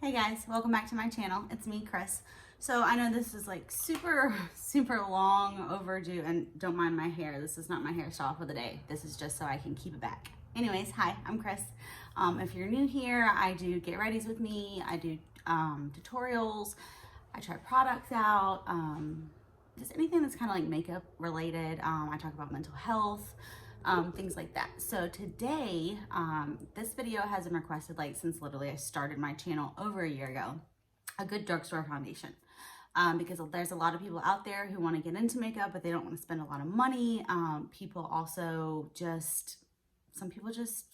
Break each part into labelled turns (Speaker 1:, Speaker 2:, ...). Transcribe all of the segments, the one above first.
Speaker 1: Hey guys, welcome back to my channel. It's me, Chris. So I know this is like super long overdue, and don't mind my hair. This is not my hairstyle for the day. This is just so I can keep it back. Anyways, hi, I'm Chris. If you're new here, I do get readies with me. I do tutorials. I try products out. Just anything that's kind of like makeup related. I talk about mental health. Things like that. So today, this video has been requested like since literally I started my channel over a year ago, a good drugstore foundation. Because there's a lot of people out there who want to get into makeup, but they don't want to spend a lot of money. People also some people just,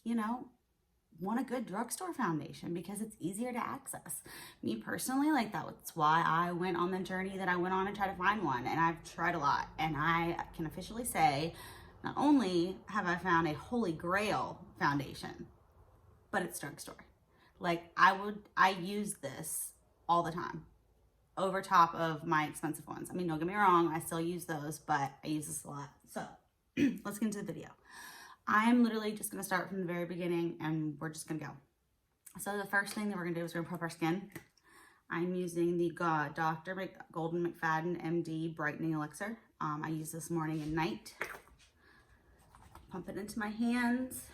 Speaker 1: want a good drugstore foundation because it's easier to access. Me personally, like that's why I went on the journey that I went on and tried to find one. And I've tried a lot, and I can officially say, not only have I found a holy grail foundation, but it's drugstore. Like I use this all the time over top of my expensive ones. I mean, don't get me wrong, I still use those, but I use this a lot. So let's get into the video. I'm literally just gonna start from the very beginning and we're just gonna go. So the first thing that we're gonna do is we're gonna prep our skin. I'm using the Dr. Golden McFadden MD Brightening Elixir. I use this morning and night. Pump it into my hands,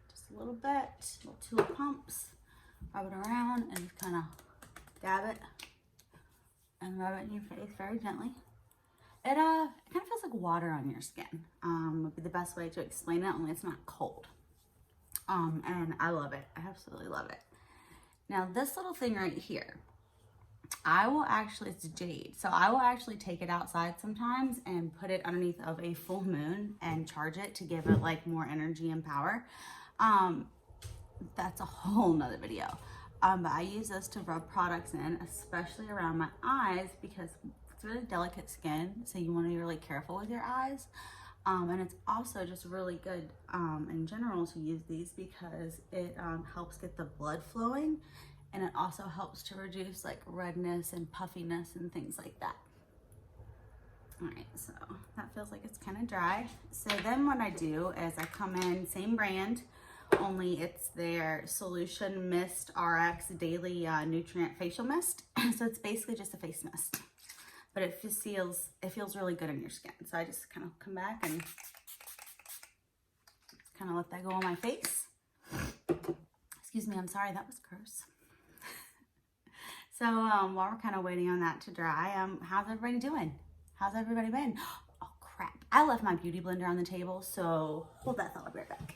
Speaker 1: just a little bit, little 2 pumps, rub it around and just kind of dab it and rub it in your face very gently. It kind of feels like water on your skin, would be the best way to explain it, only it's not cold. And I love it, I absolutely love it. Now this little thing right here, it's jade. So I will actually take it outside sometimes and put it underneath of a full moon and charge it to give it like more energy and power. That's a whole nother video. But I use this to rub products in, especially around my eyes because it's really delicate skin. So you want to be really careful with your eyes. And it's also just really good in general to use these because it helps get the blood flowing. And it also helps to reduce like redness and puffiness and things like that. All right, so that feels like it's kind of dry. So then what I do is I come in, same brand, only it's their Solution Mist RX Daily Nutrient Facial Mist. So it's basically just a face mist, but it feels really good on your skin. So I just kind of come back and kind of let that go on my face. Excuse me, I'm sorry, that was gross. So while we're kind of waiting on that to dry, how's everybody doing? How's everybody been? Oh crap, I left my beauty blender on the table, so hold that thought, I'll be right back.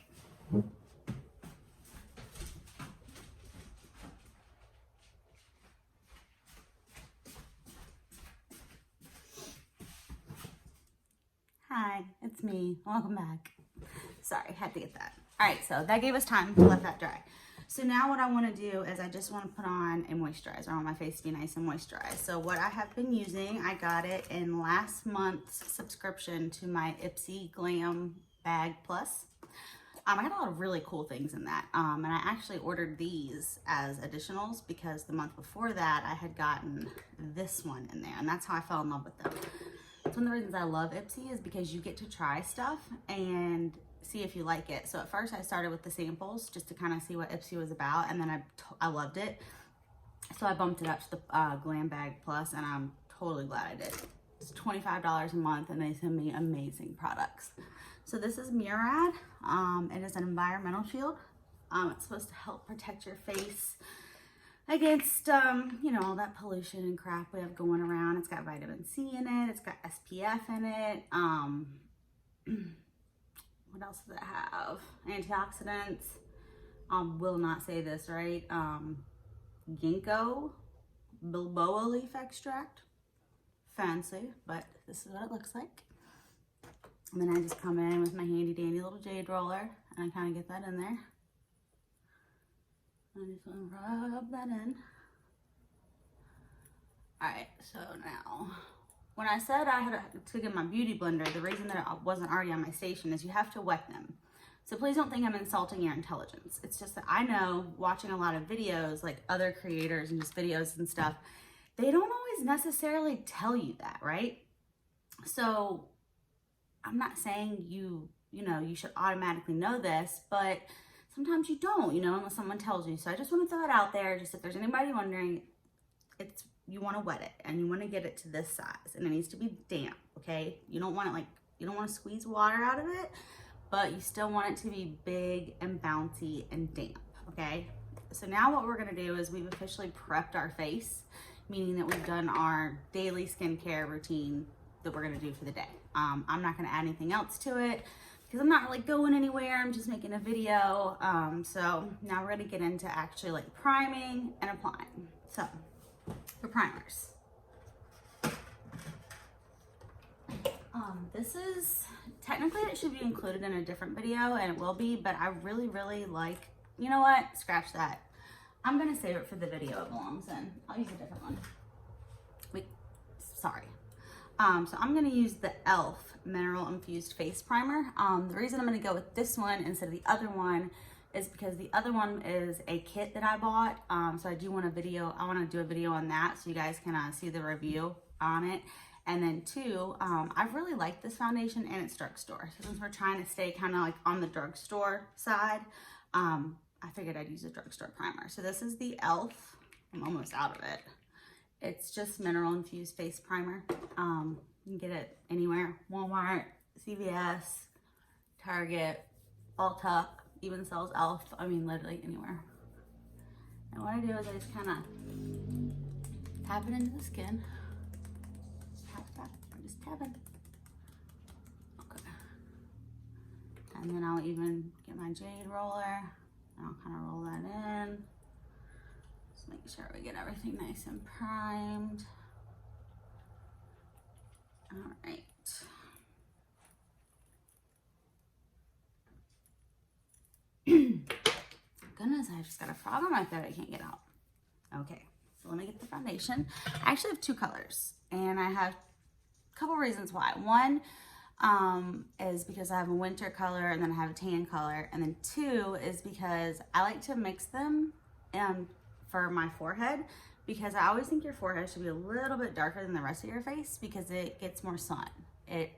Speaker 1: Hi, it's me, welcome back. Sorry, had to get that. All right, so that gave us time to let that dry. So now what I want to do is I just want to put on a moisturizer. I want my face to be nice and moisturized. So what I have been using, I got it in last month's subscription to my Ipsy Glam Bag Plus. I got a lot of really cool things in that. And I actually ordered these as additionals because the month before that I had gotten this one in there. And that's how I fell in love with them. It's one of the reasons I love Ipsy is because you get to try stuff and see if you like it. So at first I started with the samples just to kind of see what Ipsy was about, and then I loved it. So I bumped it up to the Glam Bag Plus, and I'm totally glad I did. It's $25 a month and they send me amazing products. So this is Murad. It is an environmental shield. It's supposed to help protect your face against, all that pollution and crap we have going around. It's got vitamin C in it. It's got SPF in it. What else does it have? Antioxidants. Will not say this right. Ginkgo bilboa leaf extract. Fancy, but this is what it looks like. And then I just come in with my handy dandy little jade roller and I kind of get that in there. I just want to rub that in. All right, so now, when I said I had to get my beauty blender, the reason that it wasn't already on my station is you have to wet them. So please don't think I'm insulting your intelligence. It's just that I know, watching a lot of videos, like other creators and just videos and stuff, they don't always necessarily tell you that, right? So I'm not saying you should automatically know this, but sometimes you don't, you know, unless someone tells you. So I just want to throw it out there, just if there's anybody wondering, you want to wet it and you want to get it to this size, and it needs to be damp, okay? You don't want it like, you don't want to squeeze water out of it, but you still want it to be big and bouncy and damp, okay? So now what we're gonna do is we've officially prepped our face, meaning that we've done our daily skincare routine that we're gonna do for the day. I'm not gonna add anything else to it because I'm not really going anywhere. I'm just making a video. So now we're gonna get into actually like priming and applying. So for primers, this is, technically it should be included in a different video, and it will be, but I really, really like, you know what, scratch that. I'm gonna save it for the video it belongs in. I'll use a different one. Wait, sorry. So I'm gonna use the e.l.f. Mineral Infused Face Primer. The reason I'm gonna go with this one instead of the other one is because the other one is a kit that I bought. So I do want a video, I wanna do a video on that so you guys can see the review on it. And then two, I really like this foundation, and it's drugstore. So since we're trying to stay kind of like on the drugstore side, I figured I'd use a drugstore primer. So this is the e.l.f. I'm almost out of it. It's just mineral infused face primer. You can get it anywhere. Walmart, CVS, Target, Ulta, even sells e.l.f. I mean, literally anywhere. And what I do is I just kind of tap it into the skin. Tap, I'm just tapping. Okay. And then I'll even get my jade roller, and I'll kind of roll that in. Just make sure we get everything nice and primed. All right. Goodness, I just got a frog on my throat I can't get out. Okay, so let me get the foundation. I actually have two colors, and I have a couple reasons why. One is because I have a winter color, and then I have a tan color, and then two is because I like to mix them for my forehead, because I always think your forehead should be a little bit darker than the rest of your face because it gets more sun. I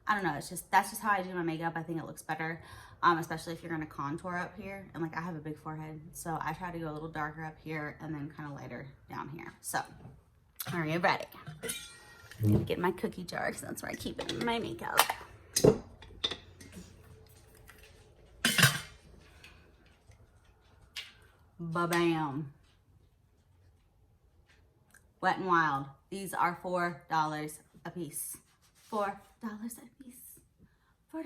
Speaker 1: don't know, that's just how I do my makeup. I think it looks better, especially if you're gonna contour up here. And like, I have a big forehead, so I try to go a little darker up here and then kind of lighter down here. So, are you ready? I'm gonna get my cookie jar because that's where I keep it in my makeup. Ba-bam. Wet n Wild. These are $4 a piece. $4 a piece. $4.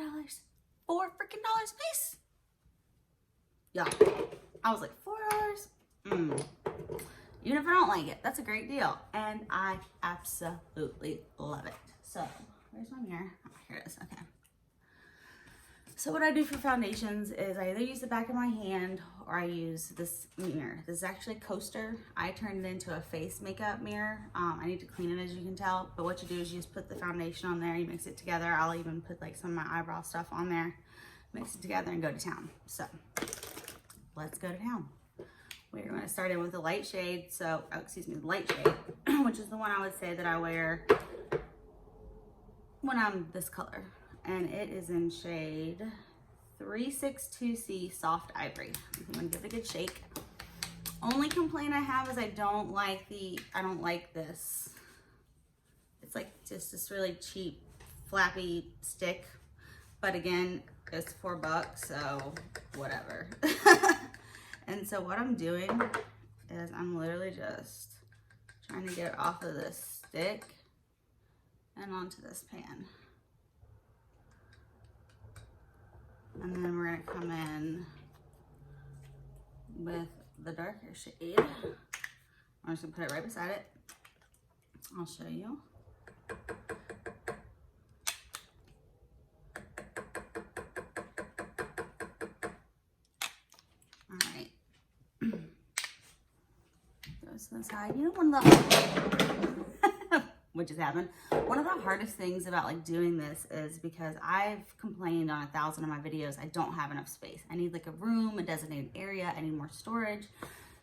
Speaker 1: $4 freaking dollars a piece. Yeah. I was like, $4? Even if I don't like it, that's a great deal. And I absolutely love it. So, where's my mirror? Oh, here it is. Okay. So what I do for foundations is I either use the back of my hand or I use this mirror. This is actually a coaster. I turned it into a face makeup mirror. I need to clean it, as you can tell. But what you do is you just put the foundation on there, you mix it together. I'll even put like some of my eyebrow stuff on there, mix it together and go to town. So let's go to town. We're going to start in with the light shade. So, the light shade, which is the one I would say that I wear when I'm this color. And it is in shade 362C Soft Ivory. I'm gonna give it a good shake. Only complaint I have is I don't like this. It's like just this really cheap, flappy stick. But again, it's $4, so whatever. And so what I'm doing is I'm literally just trying to get it off of this stick and onto this pan. And then we're gonna come in with the darker shade. I'm just gonna put it right beside it. I'll show you. All right. Goes to the side. You know, one of the which has happened. One of the hardest things about like doing this is because I've complained on 1,000 of my videos, I don't have enough space. I need like a room, a designated area, I need more storage.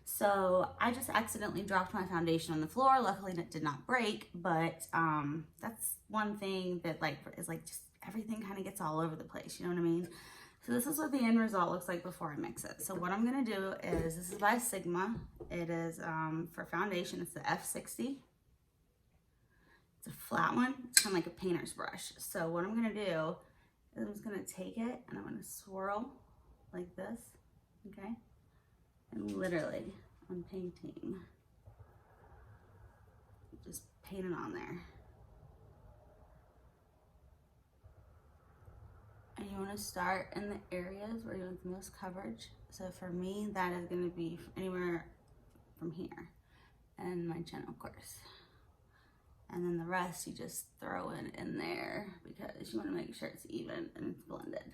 Speaker 1: So I just accidentally dropped my foundation on the floor. Luckily it did not break, but that's one thing that like is like just everything kind of gets all over the place, you know what I mean? So this is what the end result looks like before I mix it. So what I'm gonna do is, this is by Sigma. It is, for foundation, it's the F60. It's a flat one. It's kind of like a painter's brush. So what I'm gonna do is I'm just gonna take it and I'm gonna swirl like this, okay? And literally, I'm painting. Just paint it on there. And you want to start in the areas where you want the most coverage. So for me, that is going to be anywhere from here and my chin, of course. And then the rest you just throw in there because you want to make sure it's even and it's blended.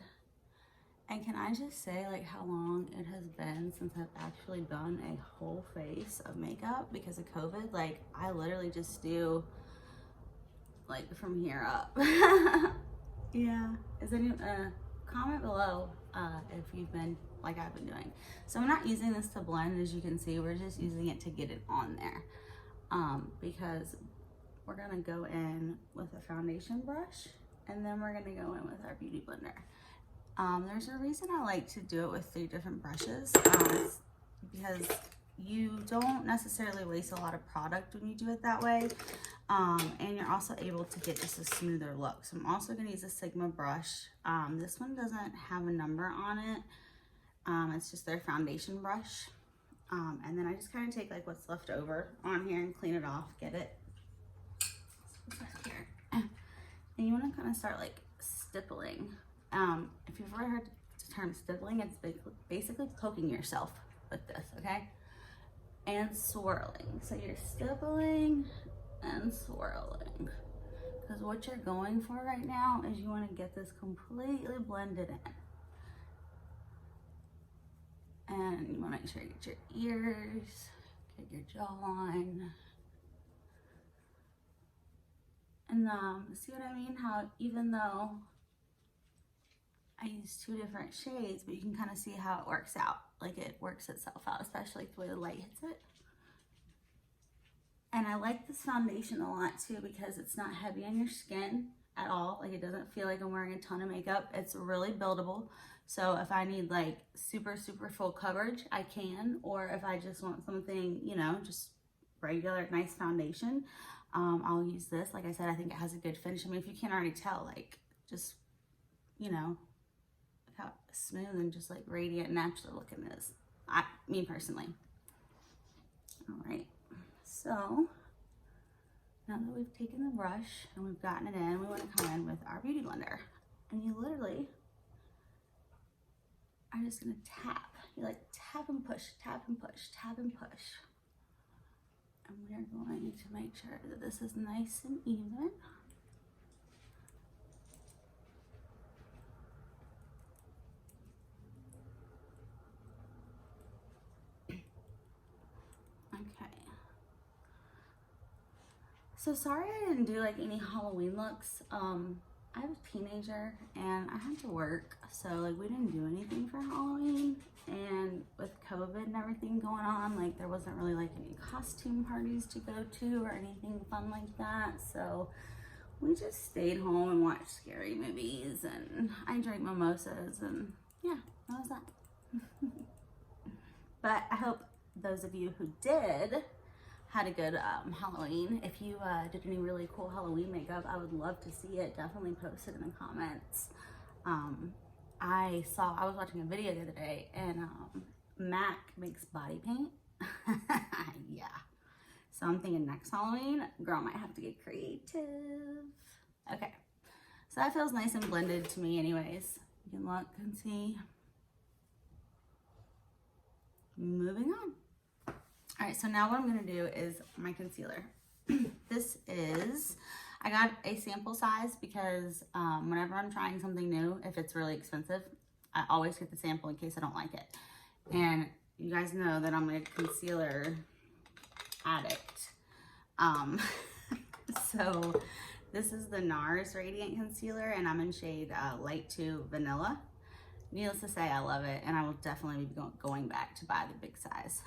Speaker 1: And can I just say, like, how long it has been since I've actually done a whole face of makeup because of COVID? Like, I literally just do like from here up. Yeah, is any comment below if you've been like I've been doing. So I'm not using this to blend, as you can see. We're just using it to get it on there because we're gonna go in with a foundation brush and then we're gonna go in with our beauty blender. There's a reason I like to do it with 3 different brushes because you don't necessarily waste a lot of product when you do it that way. And you're also able to get just a smoother look. So I'm also going to use a Sigma brush. This one doesn't have a number on it. It's just their foundation brush. And then I just kind of take like what's left over on here and clean it off, get it. Here. And you want to kind of start like stippling. If you've ever heard the term stippling, it's basically poking yourself with this, okay? And swirling. So you're stippling and swirling, because what you're going for right now is you want to get this completely blended in, and you want to make sure you get your ears, get your jawline, and see what I mean? How even though I use 2 different shades, but you can kind of see how it works out. Like it works itself out, especially the way the light hits it. And I like this foundation a lot too because it's not heavy on your skin at all. Like it doesn't feel like I'm wearing a ton of makeup. It's really buildable. So if I need like super full coverage, I can. Or if I just want something, you know, just regular nice foundation, I'll use this. Like I said, I think it has a good finish. I mean, if you can't already tell, like just, you know, look how smooth and just like radiant natural looking it is. Me personally. All right. So now that we've taken the brush and we've gotten it in, we want to come in with our beauty blender. And you literally are just going to tap. You like tap and push, tap and push, tap and push. And we are going to make sure that this is nice and even. So sorry I didn't do like any Halloween looks. I was a teenager and I had to work, so like we didn't do anything for Halloween. And with COVID and everything going on, like there wasn't really like any costume parties to go to or anything fun like that. So we just stayed home and watched scary movies and I drank mimosas and yeah, that was that. But I hope those of you who did had a good Halloween. If you did any really cool Halloween makeup, I would love to see it. Definitely post it in the comments. I was watching a video the other day and Mac makes body paint. Yeah. So I'm thinking next Halloween, girl might have to get creative. Okay. So that feels nice and blended to me anyways. You can look and see. Moving on. All right, so now what I'm gonna do is my concealer. This is, I got a sample size because whenever I'm trying something new, if it's really expensive, I always get the sample in case I don't like it. And you guys know that I'm a concealer addict. So this is the NARS Radiant Concealer and I'm in shade Light 2 Vanilla. Needless to say, I love it and I will definitely be going back to buy the big size.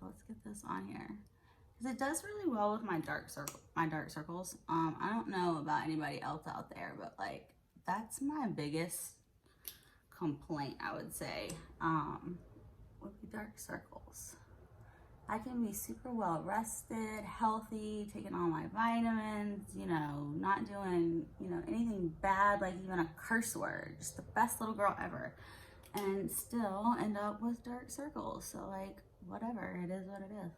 Speaker 1: So let's get this on here because it does really well with my dark circles. I don't know about anybody else out there, but like that's my biggest complaint, I would say, would be dark circles. I can be super well rested, healthy, taking all my vitamins, you know, not doing, you know, anything bad, like even a curse word, just the best little girl ever, and still end up with dark circles. So like, whatever, it is what it is.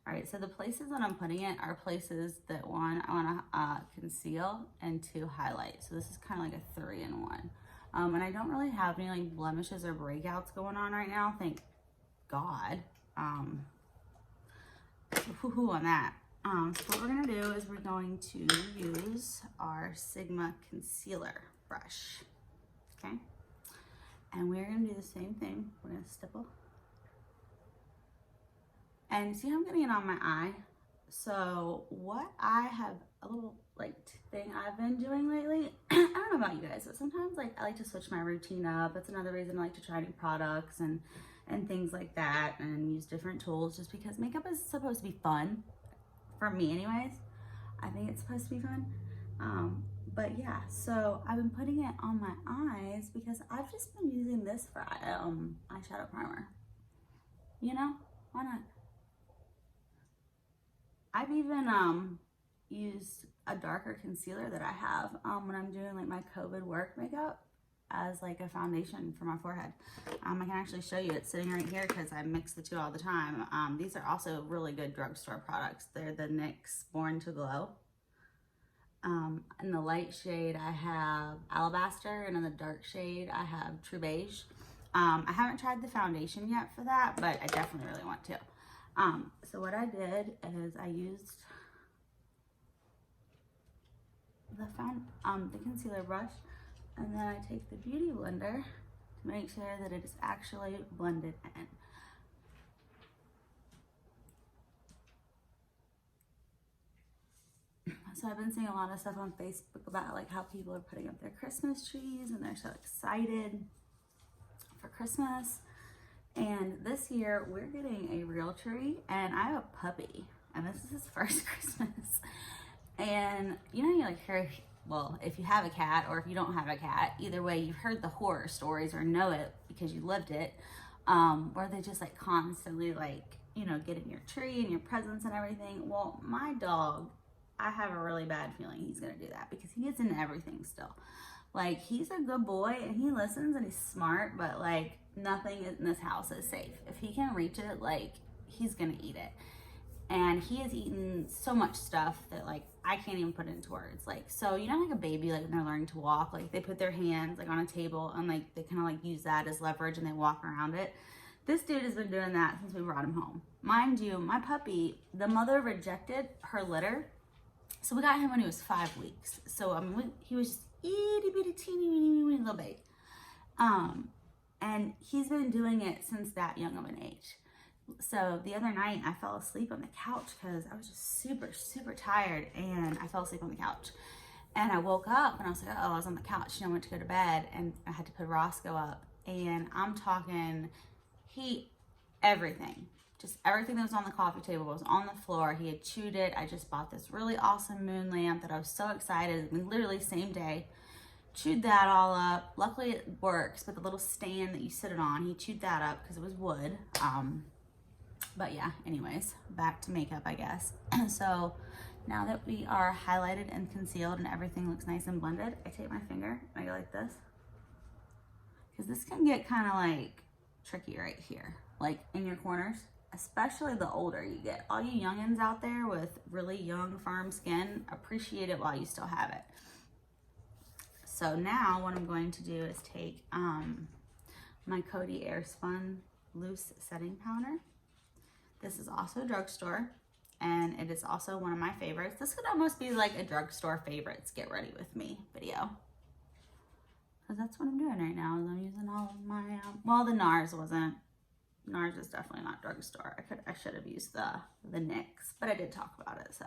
Speaker 1: All right, so the places that I'm putting it are places that one, I wanna conceal and two, highlight. So this is kind of like a 3-in-1. And I don't really have any like blemishes or breakouts going on right now, thank God. Whoo-hoo on that. So what we're gonna do is we're going to use our Sigma concealer brush, okay? And we're gonna do the same thing. We're gonna stipple. And see how I'm getting it on my eye? So what I have a little like thing I've been doing lately, I don't know about you guys, but sometimes like I like to switch my routine up. It's another reason I like to try new products and things like that, and use different tools, just because makeup is supposed to be fun. For me anyways. I think it's supposed to be fun. But yeah, so I've been putting it on my eyes because I've just been using this for eyeshadow primer. You know, why not? I've even used a darker concealer that I have when I'm doing like my COVID work makeup as like a foundation for my forehead. I can actually show you, it's sitting right here because I mix the two all the time. These are also really good drugstore products. They're the NYX Born to Glow. In the light shade I have Alabaster, and in the dark shade I have True Beige. I haven't tried the foundation yet for that, but I definitely really want to. So what I did is I used the concealer brush, and then I take the beauty blender to make sure that it is actually blended in. So I've been seeing a lot of stuff on Facebook about like how people are putting up their Christmas trees and they're so excited for Christmas. And this year we're getting a real tree, and I have a puppy, and this is his first Christmas. And you know, you like hear, well, if you have a cat or if you don't have a cat, either way, you've heard the horror stories or know it because you lived it, where they just like constantly like, you know, get in your tree and your presents and everything. Well, my dog, I have a really bad feeling he's gonna do that because he gets into everything still. Like, he's a good boy and he listens and he's smart, but like nothing in this house is safe. If he can reach it, like he's gonna eat it. And he has eaten so much stuff that like I can't even put it into words. Like, so you know, like a baby, like when they're learning to walk, like they put their hands like on a table and like they kind of like use that as leverage and they walk around it. This dude has been doing that since we brought him home. Mind you, my puppy, the mother rejected her litter. So we got him when he was 5 weeks. So I mean, he was just itty bitty teeny weeny little baby. And he's been doing it since that young of an age. So the other night I fell asleep on the couch because I was just super tired, and I fell asleep on the couch. And I woke up and I was like, oh, I was on the couch, and I went to go to bed, and I had to put Roscoe up. And I'm talking, everything. Just everything that was on the coffee table was on the floor. He had chewed it. I just bought this really awesome moon lamp that I was so excited. I mean, literally same day. Chewed that all up. Luckily it works, but the little stand that you sit it on, he chewed that up because it was wood. But yeah, anyways, back to makeup, I guess. So now that we are highlighted and concealed and everything looks nice and blended, I take my finger and I go like this. Because this can get kind of like tricky right here, like in your corners, especially the older you get. All you youngins out there with really young, firm skin, appreciate it while you still have it. So now what I'm going to do is take my Coty Airspun Loose Setting Powder. This is also drugstore, and it is also one of my favorites. This could almost be like a drugstore favorites get ready with me video. Because that's what I'm doing right now, is I'm using all of my, well, the NARS wasn't. NARS is definitely not drugstore. I should have used the NYX, but I did talk about it, so.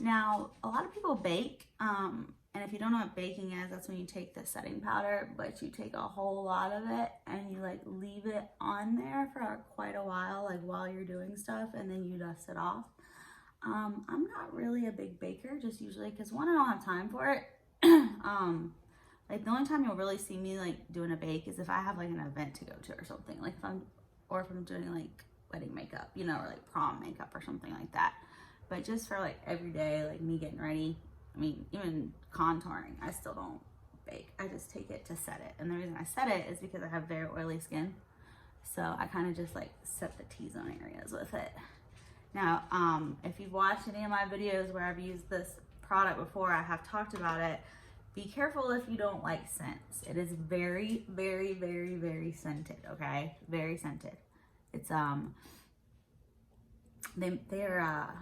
Speaker 1: Now, a lot of people bake, and if you don't know what baking is, that's when you take the setting powder, but you take a whole lot of it and you like leave it on there for quite a while, like while you're doing stuff, and then you dust it off. I'm not really a big baker, just usually because one, I don't have time for it. Like the only time you'll really see me like doing a bake is if I have like an event to go to or something. Like if I'm doing like wedding makeup, you know, or like prom makeup or something like that. But just for like every day, like me getting ready, I mean, even contouring, I still don't bake. I just take it to set it. And the reason I set it is because I have very oily skin. So I kind of just like set the T-zone areas with it. Now, if you've watched any of my videos where I've used this product before, I have talked about it. Be careful if you don't like scents. It is very, very, very, very scented, okay? Very scented. It's, they're a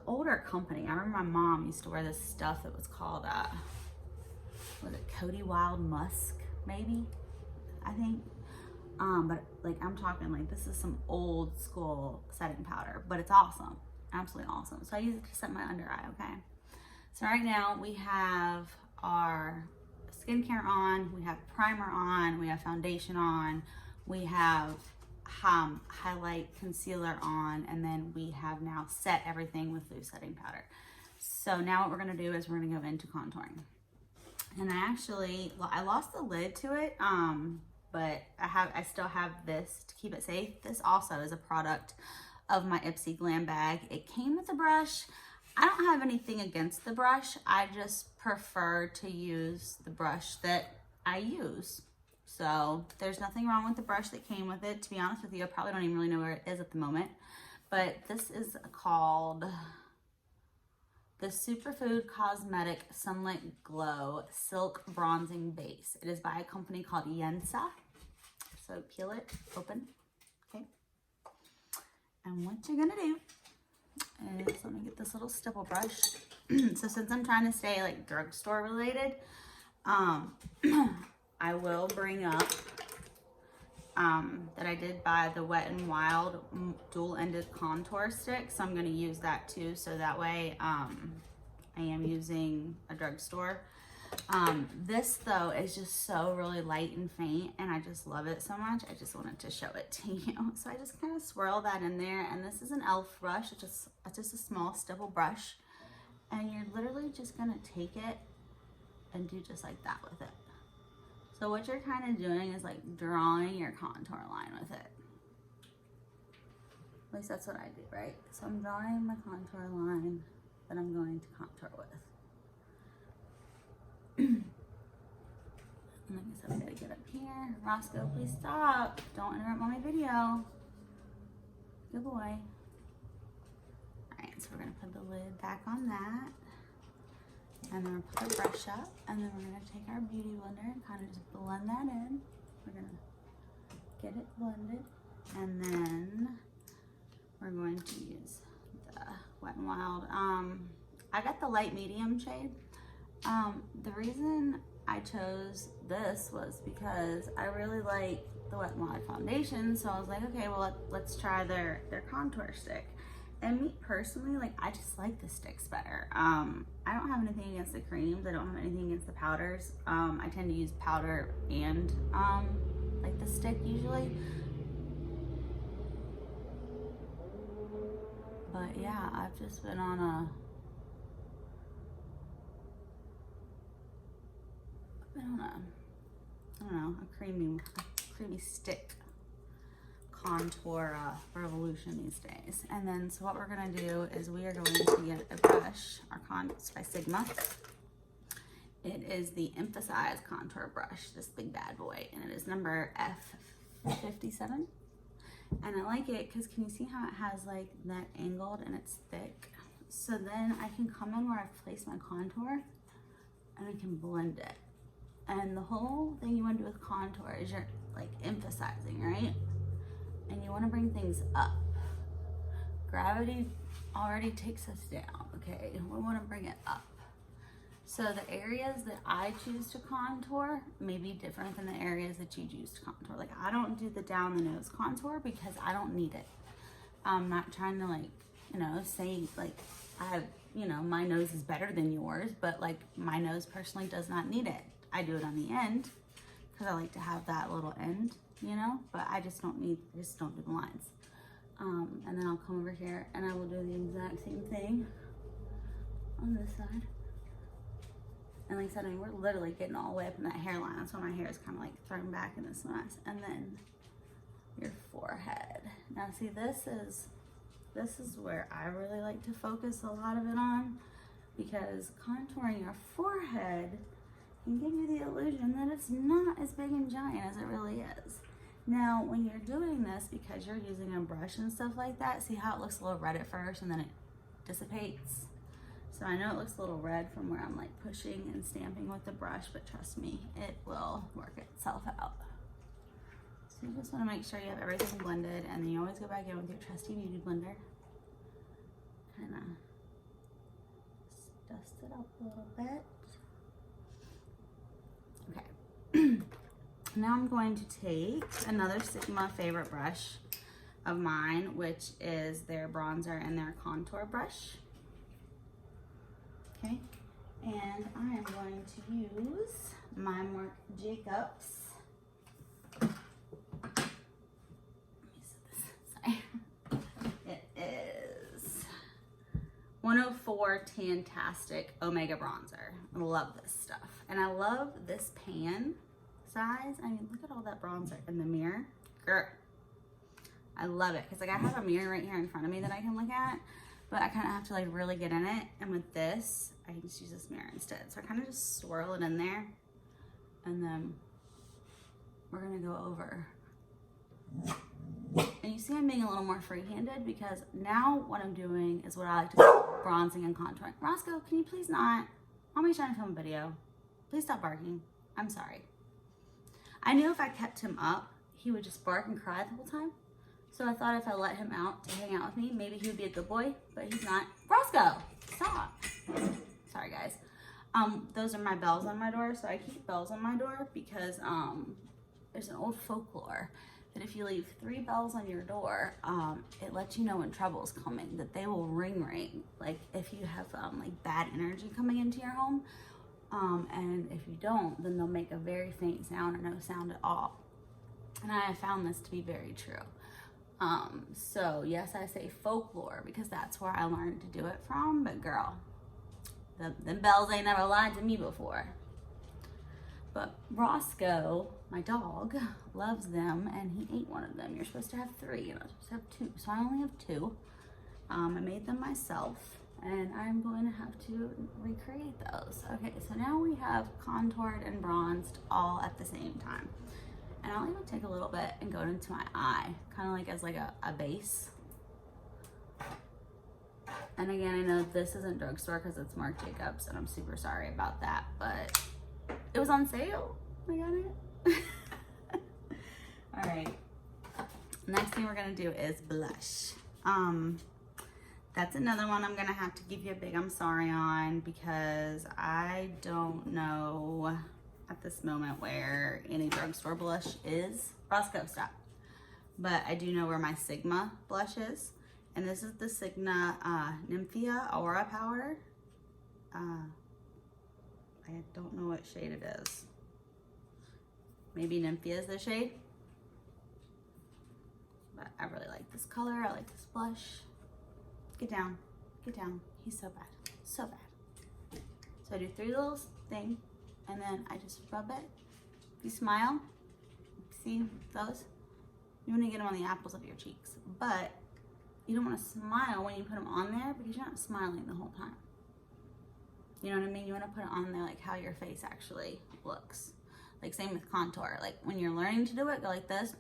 Speaker 1: older company. I remember my mom used to wear this stuff that was called, was it Cody Wild Musk, maybe? I think. But like I'm talking like this is some old school setting powder, but it's awesome, absolutely awesome. So I use it to set my under eye, okay? So right now we have our skincare on, we have primer on, we have foundation on, we have highlight concealer on, and then we have now set everything with loose setting powder. So now what we're gonna do is we're gonna go into contouring. And I lost the lid to it, but I still have this to keep it safe. This also is a product of my Ipsy Glam bag. It came with a brush. I don't have anything against the brush. I just prefer to use the brush that I use. So there's nothing wrong with the brush that came with it. To be honest with you, I probably don't even really know where it is at the moment. But this is called the Superfood Cosmetic Sunlit Glow Silk Bronzing Base. It is by a company called Yensa. So peel it open, okay? And what you're gonna do is, let me get this little stipple brush. So since I'm trying to stay like drugstore related, I will bring up that I did buy the Wet n Wild dual-ended contour stick. So I'm gonna use that too. So that way I am using a drugstore. This though is just so really light and faint, and I just love it so much. I just wanted to show it to you. So I just kind of swirl that in there, and this is an e.l.f. brush. It's just a small stipple brush, and you're literally just gonna take it and do just like that with it. So what you're kind of doing is like drawing your contour line with it. At least that's what I do, right? So I'm drawing my contour line that I'm going to contour with. And like I said, I gotta get up here. Roscoe, please stop. Don't interrupt my video. Good boy. Alright, so we're gonna put the lid back on that. And then we'll put the brush up. And then we're gonna take our beauty blender and kind of just blend that in. We're gonna get it blended. And then we're going to use the Wet n Wild. I got the light medium shade. The reason I chose this was because I really like the Wet n Wild foundation, so I was like, okay, well let's try their contour stick. And me personally, like I just like the sticks better. I don't have anything against the creams. I don't have anything against the powders. I tend to use powder and like the stick usually. But yeah, I've just been on a I don't know, a creamy stick contour revolution these days. And then, so what we're gonna do is we are going to get a brush, it's by Sigma. It is the Emphasize Contour Brush, this big bad boy, and it is number F57. And I like it because can you see how it has like that angled and it's thick? So then I can come in where I've placed my contour and I can blend it. And the whole thing you want to do with contour is you're like emphasizing, right? And you want to bring things up. Gravity already takes us down, okay? We want to bring it up. So the areas that I choose to contour may be different than the areas that you choose to contour. Like I don't do the down the nose contour because I don't need it. I'm not trying to like, you know, say like I have, you know, my nose is better than yours, but like my nose personally does not need it. I do it on the end because I like to have that little end, you know, but I just don't do the lines. And then I'll come over here and I will do the exact same thing on this side. And like I said, I mean, we're literally getting all the way up in that hairline. That's why my hair is kind of like thrown back in this mess. And then your forehead. Now see, this is where I really like to focus a lot of it on, because contouring your forehead can give you the illusion that it's not as big and giant as it really is. Now, when you're doing this, because you're using a brush and stuff like that, see how it looks a little red at first and then it dissipates? So I know it looks a little red from where I'm like pushing and stamping with the brush, but trust me, it will work itself out. So you just want to make sure you have everything blended, and then you always go back in with your trusty beauty blender. Kind of dust it up a little bit. Okay. Now I'm going to take another Sigma favorite brush of mine, which is their bronzer and their contour brush. Okay, and I am going to use my Marc Jacobs. Sorry. It is 104 Tantastic Omega Bronzer. I love this stuff. And I love this pan size. I mean, look at all that bronzer in the mirror. Girl, I love it. Because like I have a mirror right here in front of me that I can look at, but I kind of have to like really get in it. And with this, I can just use this mirror instead. So I kind of just swirl it in there. And then we're going to go over. And you see I'm being a little more free-handed, because now what I'm doing is what I like to call bronzing and contouring. Roscoe, can you please not? Mommy's trying to film a video. Please stop barking. I'm sorry. I knew if I kept him up, he would just bark and cry the whole time. So I thought if I let him out to hang out with me, maybe he would be a good boy, but he's not. Roscoe, stop. Sorry, guys. Those are my bells on my door. So I keep bells on my door because there's an old folklore that if you leave 3 bells on your door, it lets you know when trouble's coming, that they will ring. Like if you have like bad energy coming into your home, and if you don't, then they'll make a very faint sound or no sound at all. And I have found this to be very true. So yes, I say folklore because that's where I learned to do it from, but girl, them bells ain't never lied to me before. But Roscoe, my dog, loves them, and he ate one of them. You're supposed to have 3, and I'm supposed to have 2, so I only have 2. I made them myself, and I'm going to have to recreate those. Okay, so now we have contoured and bronzed all at the same time. And I'll even take a little bit and go into my eye, kind of like as like a base. And again, I know this isn't drugstore because it's Marc Jacobs, and I'm super sorry about that, but it was on sale. I got it. All right. Next thing we're gonna do is blush. That's another one I'm gonna have to give you a big I'm sorry on, because I don't know at this moment where any drugstore blush is. Roscoe, stop. But I do know where my Sigma blush is. And this is the Sigma Nymphia Aura Powder. I don't know what shade it is. Maybe Nymphia is the shade. But I really like this color. I like this blush. Get down. Get down. He's so bad. So bad. So I do 3 little things, and then I just rub it. You smile. See those? You want to get them on the apples of your cheeks. But you don't want to smile when you put them on there, because you're not smiling the whole time. You know what I mean? You want to put it on there like how your face actually looks. Like same with contour. Like when you're learning to do it, go like this.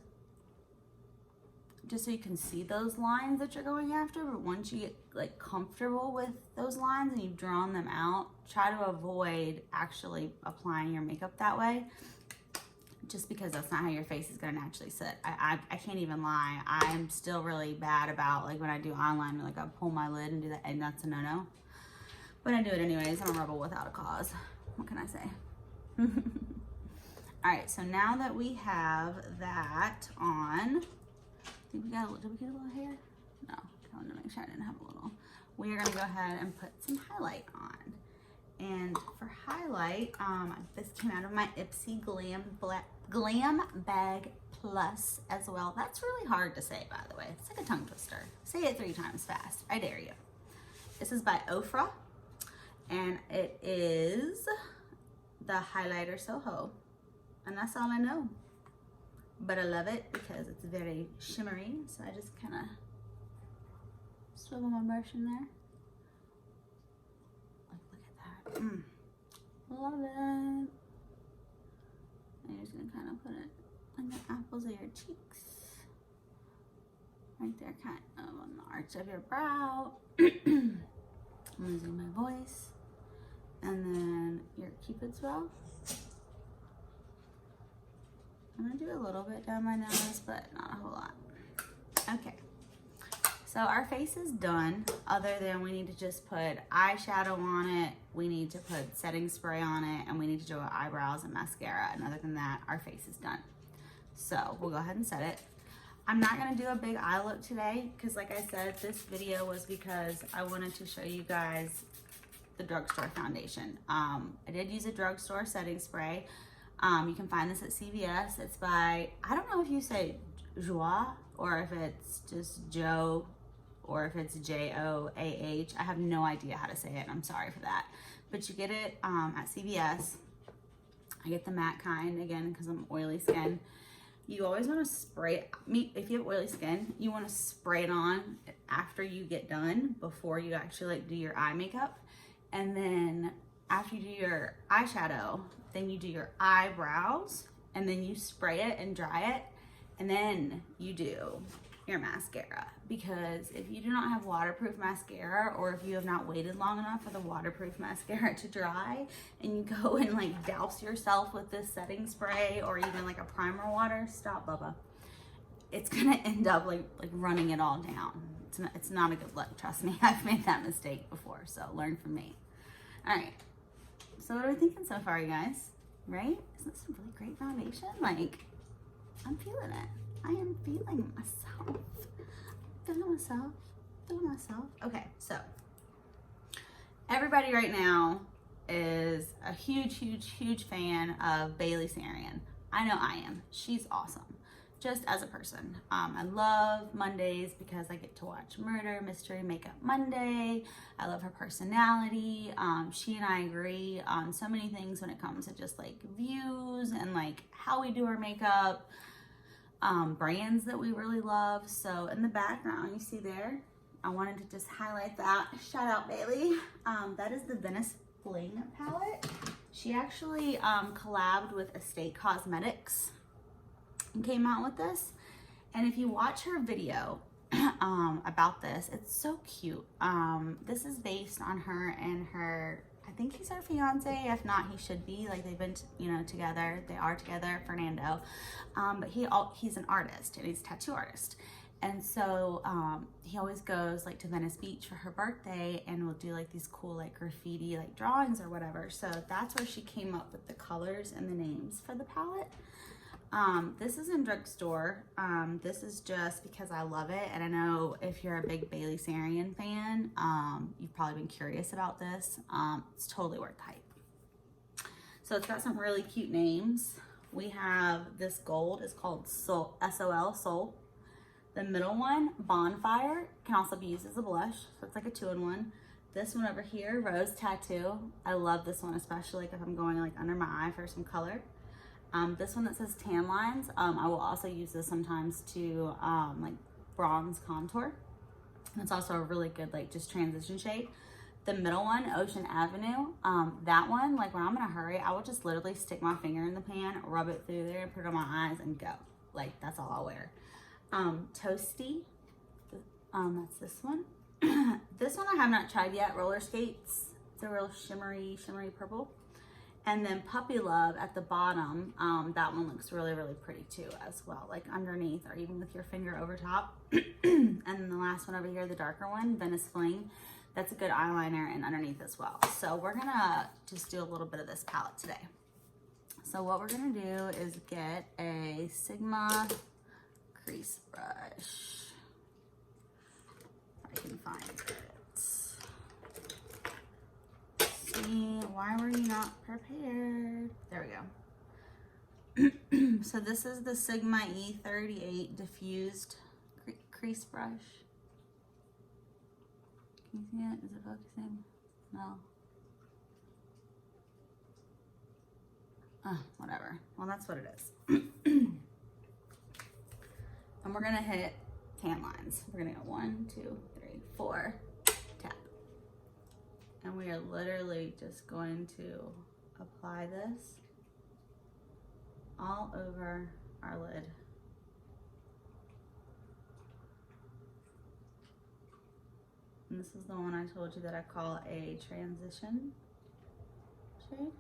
Speaker 1: Just so you can see those lines that you're going after. But once you get like comfortable with those lines and you've drawn them out, try to avoid actually applying your makeup that way. Just because that's not how your face is going to naturally sit. I can't even lie. I'm still really bad about like when I do eyeliner, like I pull my lid and do that, and that's a no-no. But I do it anyways. I'm a rebel without a cause. What can I say? All right, so now that we have that on, did we get a little hair? No, I wanted to make sure I didn't have a little. We are gonna go ahead and put some highlight on. And for highlight, this came out of my Ipsy Glam Bag Plus as well. That's really hard to say, by the way. It's like a tongue twister. Say it 3 times fast. I dare you. This is by Ofra, and it is the highlighter Soho, and that's all I know. But I love it because it's very shimmery, so I just kind of swivel my brush in there. Like, look at that. Love it. And you're just gonna kind of put it on the apples of your cheeks. Right there, kind of on the arch of your brow. I'm losing my voice. And then your Cupid's bow. I'm gonna do a little bit down my nose, but not a whole lot. Okay, so our face is done, other than we need to just put eyeshadow on it, we need to put setting spray on it, and we need to do our eyebrows and mascara, and other than that, our face is done. So we'll go ahead and set it. I'm not gonna do a big eye look today, because like I said, this video was because I wanted to show you guys the drugstore foundation. I did use a drugstore setting spray. You can find this at CVS. It's by, I don't know if you say Joie or if it's just Joe or if it's Joah. I have no idea how to say it. I'm sorry for that. But you get it at CVS. I get the matte kind, again, because I'm oily skin. You always want to spray, if you have oily skin, you want to spray it on after you get done, before you actually like do your eye makeup. And then after you do your eyeshadow, then you do your eyebrows, and then you spray it and dry it, and then you do your mascara. Because if you do not have waterproof mascara, or if you have not waited long enough for the waterproof mascara to dry, and you go and like douse yourself with this setting spray or even like a primer water, stop, Bubba. It's gonna end up like running it all down. It's not a good look, trust me. I've made that mistake before, so learn from me. All right. So what are we thinking so far, you guys? Right? Isn't this a really great foundation? Like, I'm feeling it. I am feeling myself. Feeling myself. Okay, so everybody right now is a huge fan of Bailey Sarian. I know I am. She's awesome. Just as a person. I love Mondays because I get to watch Murder Mystery Makeup Monday. I love her personality. She and I agree on so many things when it comes to just like views and like how we do our makeup, brands that we really love. So in the background, you see there, I wanted to just highlight that. Shout out Bailey. That is the Venice Fling palette. She actually collabed with Estate Cosmetics and came out with this. And if you watch her video about this, it's so cute. This is based on her and her, I think he's her fiance. If not, he should be. Like, they've been, together. They are together, Fernando. But he's an artist, and he's a tattoo artist. And so he always goes like to Venice Beach for her birthday, and will do like these cool like graffiti like drawings or whatever. So that's where she came up with the colors and the names for the palette. This is in Drugstore. This is just because I love it, and I know if you're a big Bailey Sarian fan, you've probably been curious about this. It's totally worth the hype. So it's got some really cute names. We have this gold is called Soul, S-O-L, Soul. The middle one, Bonfire, can also be used as a blush, so it's like a 2-in-1. This one over here, Rose Tattoo. I love this one, especially like if I'm going like under my eye for some color. This one that says Tan Lines, I will also use this sometimes to like bronze contour. And it's also a really good like just transition shade. The middle one, Ocean Avenue, that one, like when I'm in a hurry, I will just literally stick my finger in the pan, rub it through there, put it on my eyes, and go. Like, that's all I'll wear. Toasty, that's this one. This one I have not tried yet, Roller Skates. It's a real shimmery purple. And then Puppy Love at the bottom, that one looks really pretty too as well, like underneath or even with your finger over top. And then the last one over here, the darker one, Venice Fling. That's a good eyeliner and underneath as well. So we're gonna just do a little bit of this palette today. So what we're gonna do is get a Sigma crease brush. If I can find it. See, why were you not prepared? There we go. So this is the Sigma E38 diffused crease brush. Can you see it? Is it focusing? No. whatever. Well, that's what it is. And we're gonna hit tan lines. We're gonna go 1, 2, 3, 4, tap. And we are literally just going to apply this all over our lid. And this is the one I told you that I call a transition shade,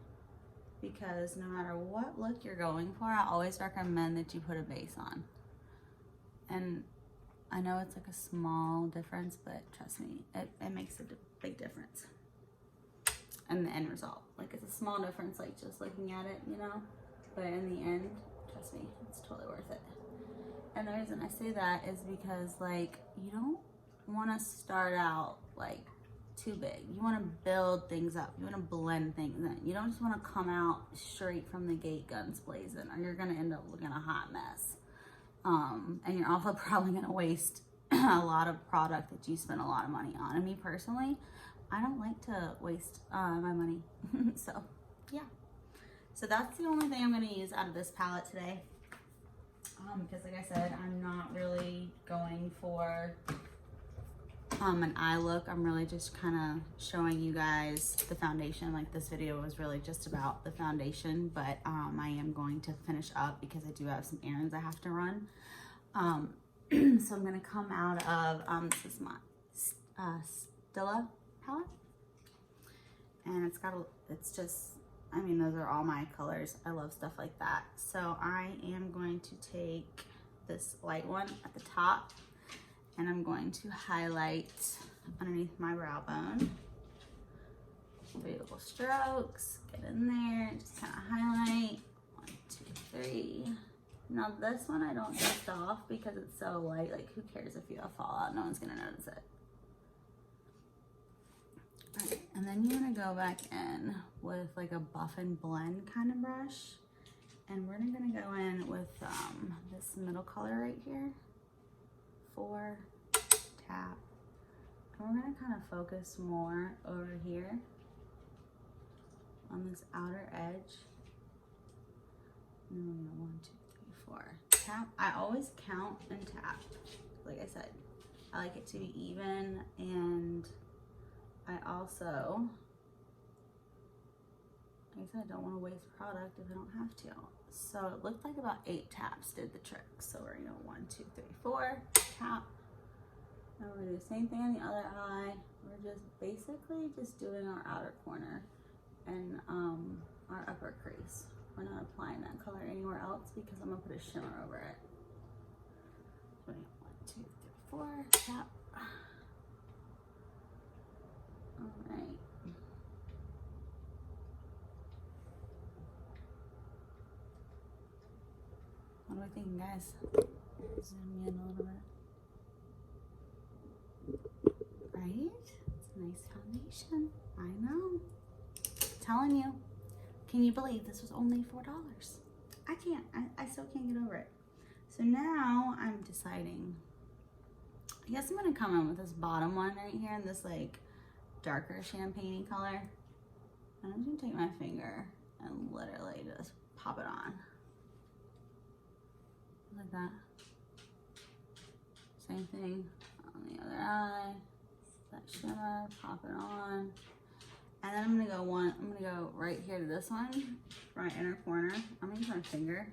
Speaker 1: because no matter what look you're going for, I always recommend that you put a base on. And I know it's like a small difference, but trust me, it makes a big difference in the end result. Like, it's a small difference, like just looking at it, you know, but in the end, trust me, it's totally worth it. And the reason I say that is because, like, you don't want to start out like too big. You want to build things up. You want to blend things in. You don't just want to come out straight from the gate guns blazing, or you're going to end up looking a hot mess. And you're also probably going to waste a lot of product that you spend a lot of money on. And me personally, I don't like to waste my money. So yeah, so that's the only thing I'm going to use out of this palette today, because like I said, I'm not really going for an eye look. I'm really just kind of showing you guys the foundation. Like, this video was really just about the foundation, but I am going to finish up because I do have some errands I have to run. So I'm going to come out of this is my Stila palette, and it's just, I mean, those are all my colors. I love stuff like that. So I am going to take this light one at the top, and I'm going to highlight underneath my brow bone. 3 little strokes, get in there, just kind of highlight. 1, 2, 3. Now this one I don't dust off because it's so light. Like, who cares if you have fallout? No one's gonna notice it. All right, and then you're gonna go back in with like a buff and blend kind of brush, and we're gonna go in with this middle color right here. 4, tap, and we're going to kind of focus more over here on this outer edge. And then 1, 2, 3, 4, tap. I always count and tap. Like I said, I like it to be even, and I also, like I said, I don't want to waste product if I don't have to. So it looked like about 8 taps did the trick. So we're gonna go 1, 2, 3, 4, tap. And we're gonna do the same thing on the other eye. We're just basically just doing our outer corner and our upper crease. We're not applying that color anywhere else because I'm gonna put a shimmer over it. So 1, 2, 3, 4, tap. All right. What are we thinking, guys? Zoom in a little bit. Right? It's a nice foundation. I know. I'm telling you. Can you believe this was only $4? I can't. I still can't get over it. So now I'm deciding. I guess I'm going to come in with this bottom one right here in this like darker champagne color. And I'm going to take my finger and literally just pop it on. Like that. Same thing on the other eye. That shimmer, pop it on. And then I'm gonna go right here to this one, right inner corner. I'm gonna use my finger